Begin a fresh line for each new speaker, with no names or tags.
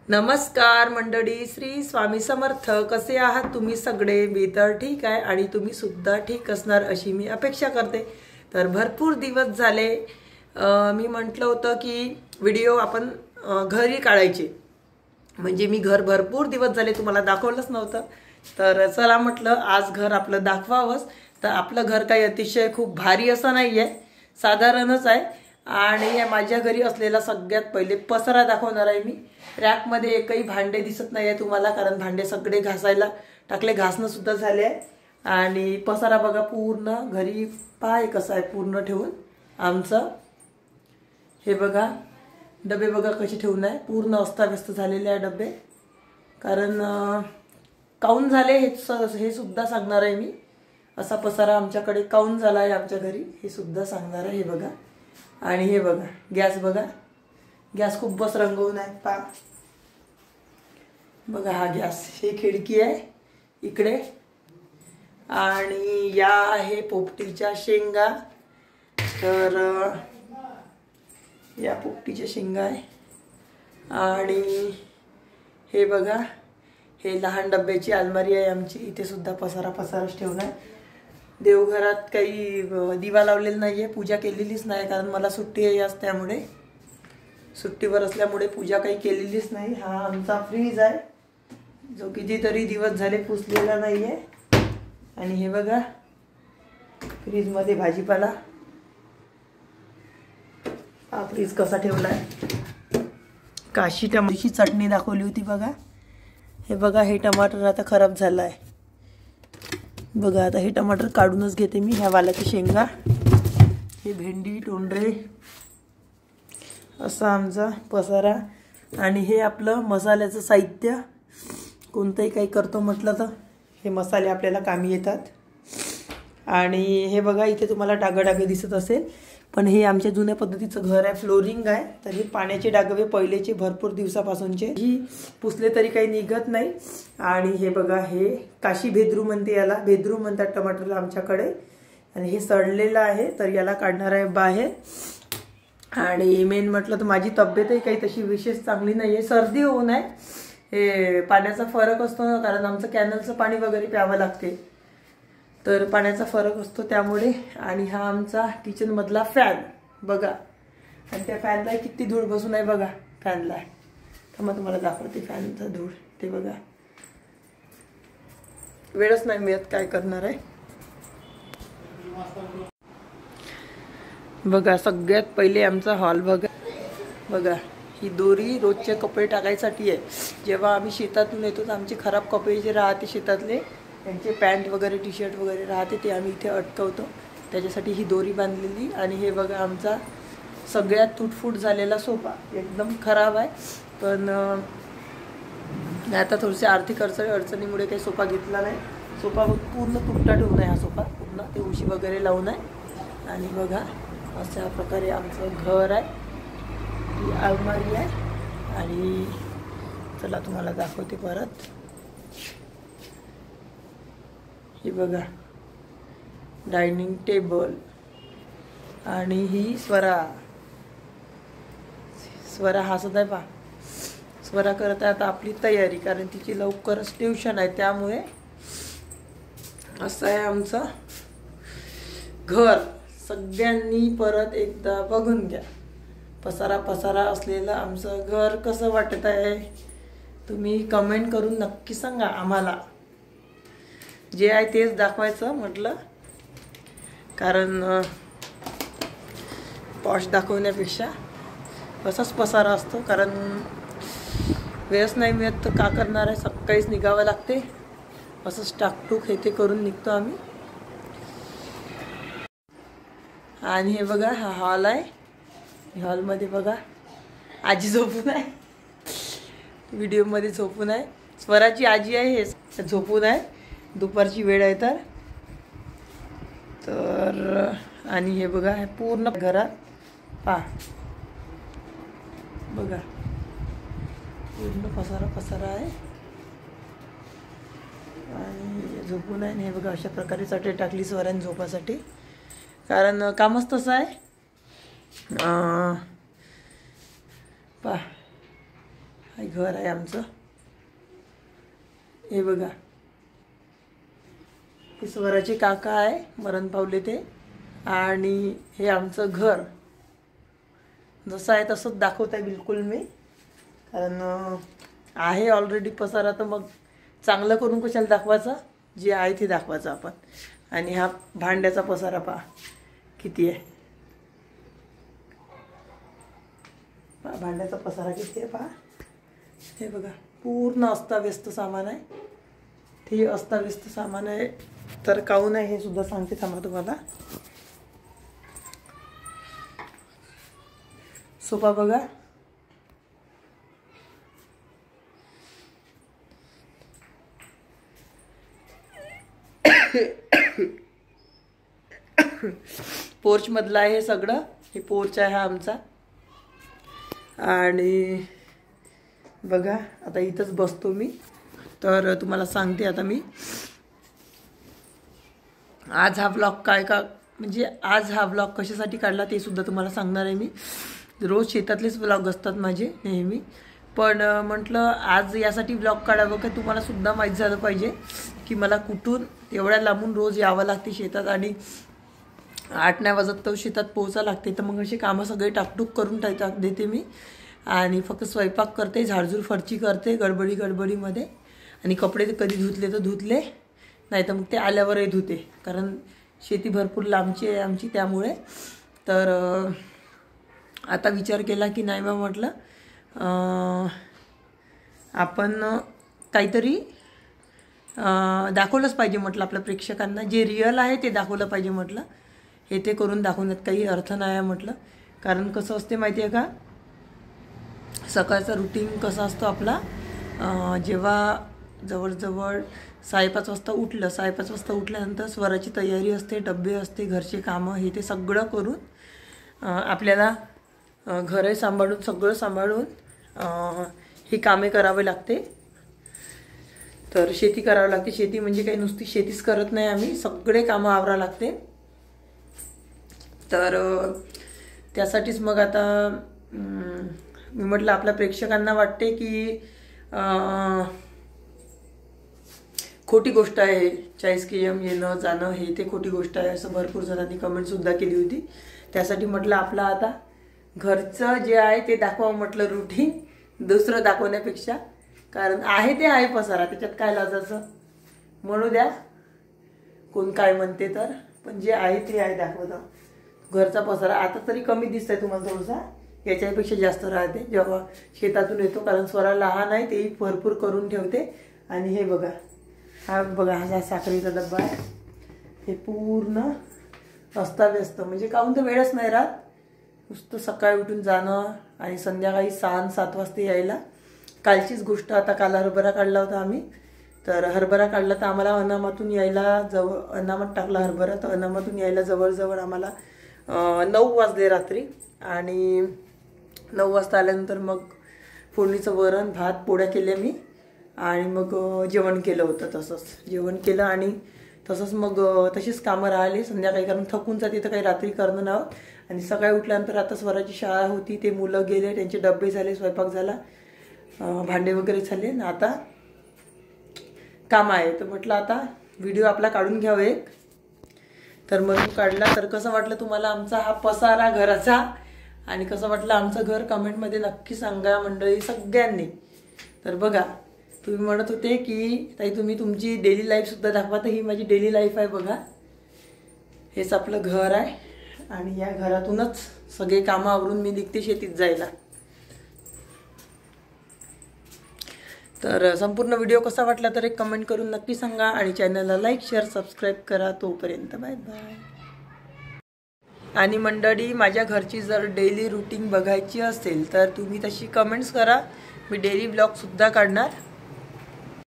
नमस्कार मंडळी, श्री स्वामी समर्थ. कसे आहात तुम्ही सगळे? मी तर ठीक आहे आणि तुम्ही सुद्धा ठीक असणार अशी मी अपेक्षा करते. तर भरपूर दिवस झाले मी म्हटलं होतं की व्हिडिओ आपण घरी काढायचे, म्हणजे मी घर भरपूर दिवस झाले तुम्हाला दाखवलंच नव्हतं. तर चला म्हटलं आज घर आपलं दाखवावंच. तर आपलं घर काही अतिशय खूप भारी असं नाही आहे, साधारणच आहे. आणि माझ्या घरी असलेला सगळ्यात पहिले पसारा दाखवणार आहे मी. रॅकमध्ये एकही भांडे दिसत नाही आहे तुम्हाला, कारण भांडे सगळे घासायला टाकले, घासणं सुद्धा झाले आहे. आणि पसारा बघा पूर्ण घरी, पाय कसं आहे पूर्ण ठेवून आमचं. हे बघा डबे बघा कसे ठेवून आहे, पूर्ण अस्ताव्यस्त झालेले आहे डबे. कारण काऊन झाले हे सुद्धा सांगणार आहे मी. असा पसारा आमच्याकडे काऊन झाला आहे आमच्या घरी हे सुद्धा सांगणार आहे. हे बघा. आणि हे बघा गॅस, बघा गॅस खूप बस रंगवून आहे पा. बघा हा गॅस, हे खिडकी आहे इकडे. आणि या आहे पोपटीच्या शेंगा. तर या पोपटीच्या शेंगा आहे. आणि हे बघा हे लहान डब्याची अलमारी आहे आमची. इथे सुद्धा पसाराच ठेवला आहे. देवघरात काही दिवा लावलेला नाही आहे, पूजा केलेलीच नाही, कारण मला सुट्टी आहे आज, त्यामुळे सुट्टीवर असल्यामुळे पूजा काही केलेलीच नाही. हा आमचा फ्रीज आहे जो कितीतरी दिवस झाले पुसलेला नाही आहे. आणि हे बघा फ्रीजमध्ये भाजीपाला. हा फ्रीज कसा ठेवला आहे. काशी टमाटरची चटणी दाखवली होती बघा. हे बघा हे टमाटर आता खराब झालं आहे. बघा आता हे टमाटर काढूनच घेते मी. ह्या वालाची शेंगा, हे भेंडी, तोंडरे, असा आमचा पसारा. आणि हे आपलं मसाल्याचं साहित्य. कोणतंही काही करतो म्हटलं तर हे मसाले आपल्याला कामी येतात. आणि हे बघा इथे तुम्हाला डागं दिसत असेल, पण हे आमच्या जुन्या पद्धतीचं घर आहे, फ्लोरिंग आहे. तर हे पाण्याचे डागवे पहिलेचे भरपूर दिवसापासूनचे, ही पुसले तरी काही निघत नाही. आणि हे बघा हे काशी भेद्रू म्हणते, याला भेद्रू म्हणतात टमाटरला आमच्याकडे. आणि हे सडलेलं आहे, तर याला काढणार आहे बाहेर. आणि मेन म्हटलं तर माझी तब्येतही काही तशी विशेष चांगली नाही आहे, सर्दी होऊ नये. हे पाण्याचा फरक असतो ना, कारण आमचं कॅनलचं पाणी वगैरे प्यावं लागते, तर पाण्याचा फरक असतो त्यामुळे. आणि हा आमचा किचनमधला फॅन बघा. आणि त्या फॅनला किती धूळ बसून आहे बघा फॅनला. तर मग तुम्हाला दाखवते फॅनचा धूळ. ते बघा, वेळच नाही मिळत, काय करणार आहे. बघा सगळ्यात पहिले आमचा हॉल बघा. बघा ही दोरी रोजचे कपडे टाकायसाठी आहे. जेव्हा आम्ही शेतातून येतो तर आमचे खराब कपडे जे राहते शेतातले, त्यांचे पॅन्ट वगैरे टी शर्ट वगैरे राहते, ते आम्ही इथे अटकवतो, त्याच्यासाठी ही दोरी बांधलेली. आणि हे बघा आमचा सगळ्यात तुटफूट झालेला सोफा, एकदम खराब आहे. पण आता थोडीशी आर्थिक अडचणीमुळे काही सोफा घेतला नाही. सोफा पूर्ण तुटला ठेवून आहे हा सोफा, पूर्ण ते उशी वगैरे लावून आहे. आणि बघा अशा प्रकारे आमचं घर आहे. ही अलमारी आहे. आणि चला तुम्हाला दाखवते परत. ही बघा डायनिंग टेबल. आणि ही स्वरा हसत आहे पा. स्वरा करत आहे आता आपली तयारी, कारण तिची लवकरच ट्युशन आहे, त्यामुळे असं आहे आमचं घर. सगळ्यांनी परत एकदा बघून घ्या. पसारा असलेलं आमचं घर कसं वाटत आहे तुम्ही कमेंट करून नक्की सांगा आम्हाला. जे आहे तेच दाखवायचं म्हटलं, कारण पॉश दाखवण्यापेक्षा असाच पसारा असतो, कारण वेळच नाही मिळत तर का करणार आहे, सकाळीच निघावं लागते. असंच टाकटूक हे ते करून निघतो आम्ही. आणि हे बघा हा हॉल आहे. हॉलमध्ये बघा आजी झोपून आहे, व्हिडिओमध्ये झोपून आहे. स्वराची आजी आहे, हे झोपून आहे, दुपारची वेळ आहे तर. आणि हे बघा हे पूर्ण घरात पा बघा, पूर्ण पसारा आहे. आणि झोपून आहे. हे बघा अशा प्रकारे चटई टाकली स्वराने झोपासाठी, कारण कामच तसं आहे. पा हे घर आहे आमचं. हे बघा, हे स्वराचे काका आहे, मरण पावले ते. आणि हे आमचं घर जसं आहे तसंच दाखवत आहे बिलकुल मी, कारण आहे ऑलरेडी पसारा, तर मग चांगलं करून कशाला दाखवायचं, जे आहे ते दाखवायचं आपण. आणि हा भांड्याचा पसारा पहा किती आहे, पहा भांड्याचा पसारा किती आहे पहा. हे बघा, पूर्ण अस्ताव्यस्त सामान आहे. ते अस्ताव्यस्त सामान आहे तर काहून आहे हे सुद्धा सांगते थांबा तुम्हाला. सोफा बघा, पोर्च मधला आहे हे सगळं. हे पोर्च आहे हा आमचा. आणि बघा आता इथंच बसतो मी. तर तुम्हाला सांगते आता मी आज हा ब्लॉग म्हणजे आज हा ब्लॉग कशासाठी काढला ते सुद्धा तुम्हाला सांगणार आहे मी. रोज शेतातलेच ब्लॉग असतात माझे नेहमी, पण म्हटलं आज यासाठी ब्लॉग काढावं का तुम्हाला सुद्धा माहीत झालं पाहिजे की मला कुठून एवढ्या लांबून रोज यावं लागते शेतात. आणि 8-9 वाजत तर शेतात पोहोचावं लागते. तर मग असे कामं सगळे टाकटूक करून देते मी. आणि फक्त स्वयंपाक करते, झाडझूड फरची करते गडबडीमध्ये. आणि कपडे कधी धुतले तर धुतले, नाही तर मग ते आल्यावरही धुते, कारण शेती भरपूर लांबची आहे आमची त्यामुळे. तर आता विचार केला की नाही बा, म्हटलं आपण काहीतरी दाखवलंच पाहिजे म्हटलं आपल्या प्रेक्षकांना. जे रिअल आहे ते दाखवलं पाहिजे म्हटलं. हे ते करून दाखवण्यात काही अर्थ नाही आहे म्हटलं. कारण कसं असते माहिती आहे का, सकाळचा रुटीन कसा असतो आपला, जेव्हा जवळजवळ 5:30 वाजता उठलं, 5:30 वाजता उठल्यानंतर स्वराची तयारी असते, डबे असते, घरचे कामं हे ते सगळं करून आपल्याला घरही सांभाळून सगळं सांभाळून ही कामे करावे लागते. तर शेती करावी लागते. शेती म्हणजे काही नुसती शेतीच करत नाही आम्ही, सगळे कामं आवरावं लागते. तर त्यासाठीच मग आता मी म्हटलं आपल्या प्रेक्षकांना वाटते की खोटी गोष्ट आहे 40 km येणं जाणं हे ते खोटी गोष्ट आहे, असं भरपूर जणांनी कमेंटसुद्धा केली होती. त्यासाठी म्हटलं आपलं आता घरचं जे आहे ते दाखवा म्हटलं रुटीन, दुसरं दाखवण्यापेक्षा. कारण आहे ते आहे पसारा, त्याच्यात काय लाजायचं, म्हणू द्या कोण काय म्हणते तर. पण जे आहे ते आहे दाखवतं. घरचा पसारा आता तरी कमी दिसतंय तुम्हाला, थोडासा याच्यापेक्षा जास्त राहते जेव्हा शेतातून येतो, कारण स्वरा लहान आहे, तेही भरपूर करून ठेवते. आणि हे बघा, हा बघा हा साखरेचा डब्बा आहे. हे पूर्ण अस्ताव्यस्त, म्हणजे काहून तर वेळच नाही राहत. नुसतं सकाळी उठून जाणं आणि संध्याकाळी 6-7 वाजता यायला. कालचीच गोष्ट, आता काल हरभरा काढला होता आम्ही. तर हरभरा काढला तर आम्हाला अनामातून यायला अनामात टाकला हरभरा, तर अनामातून यायला जवळजवळ आम्हाला 9 वाजले रात्री. आणि 9 वाजता आल्यानंतर मग फोडणीचं वरण भात पोळ्या केल्या मी. आणि मग जेवण केलं होतं, तसंच जेवण केलं. आणि तसंच मग तशीच कामं राहिली संध्याकाळी, कारण थकून जाते तर काही रात्री करणं नाही होत. आणि सकाळी उठल्यानंतर आता स्वराची शाळा होती, ते मुलं गेले, त्यांचे डबे झाले, स्वयंपाक झाला, भांडे वगैरे झाले ना, आता काम आहे. तर म्हटलं आता व्हिडिओ आपला काढून घ्यावं एक. तर मग काढला. तर कसं वाटलं तुम्हाला आमचा हा पसारा घराचा, आणि कसं वाटलं आमचं घर कमेंटमध्ये नक्की सांगा मंडळी सगळ्यांनी. तर बघा, तुम्ही म्हणत होते की ताई तुम्ही तुमची डेली लाईफसुद्धा दाखवा, तर ही माझी डेली लाईफ आहे बघा. हेच आपलं घर आहे. आणि या घरातूनच सगळे कामं आवरून मी निघते शेतीत जायला. तर संपूर्ण व्हिडिओ कसा वाटला तर एक कमेंट करून नक्की सांगा. आणि चॅनलला लाईक शेअर सबस्क्राईब करा. तोपर्यंत बाय बाय. आणि मंडळी, माझ्या घरची जर डेली रुटीन बघायची असेल तर तुम्ही तशी कमेंट्स करा, मी डेली ब्लॉगसुद्धा काढणार.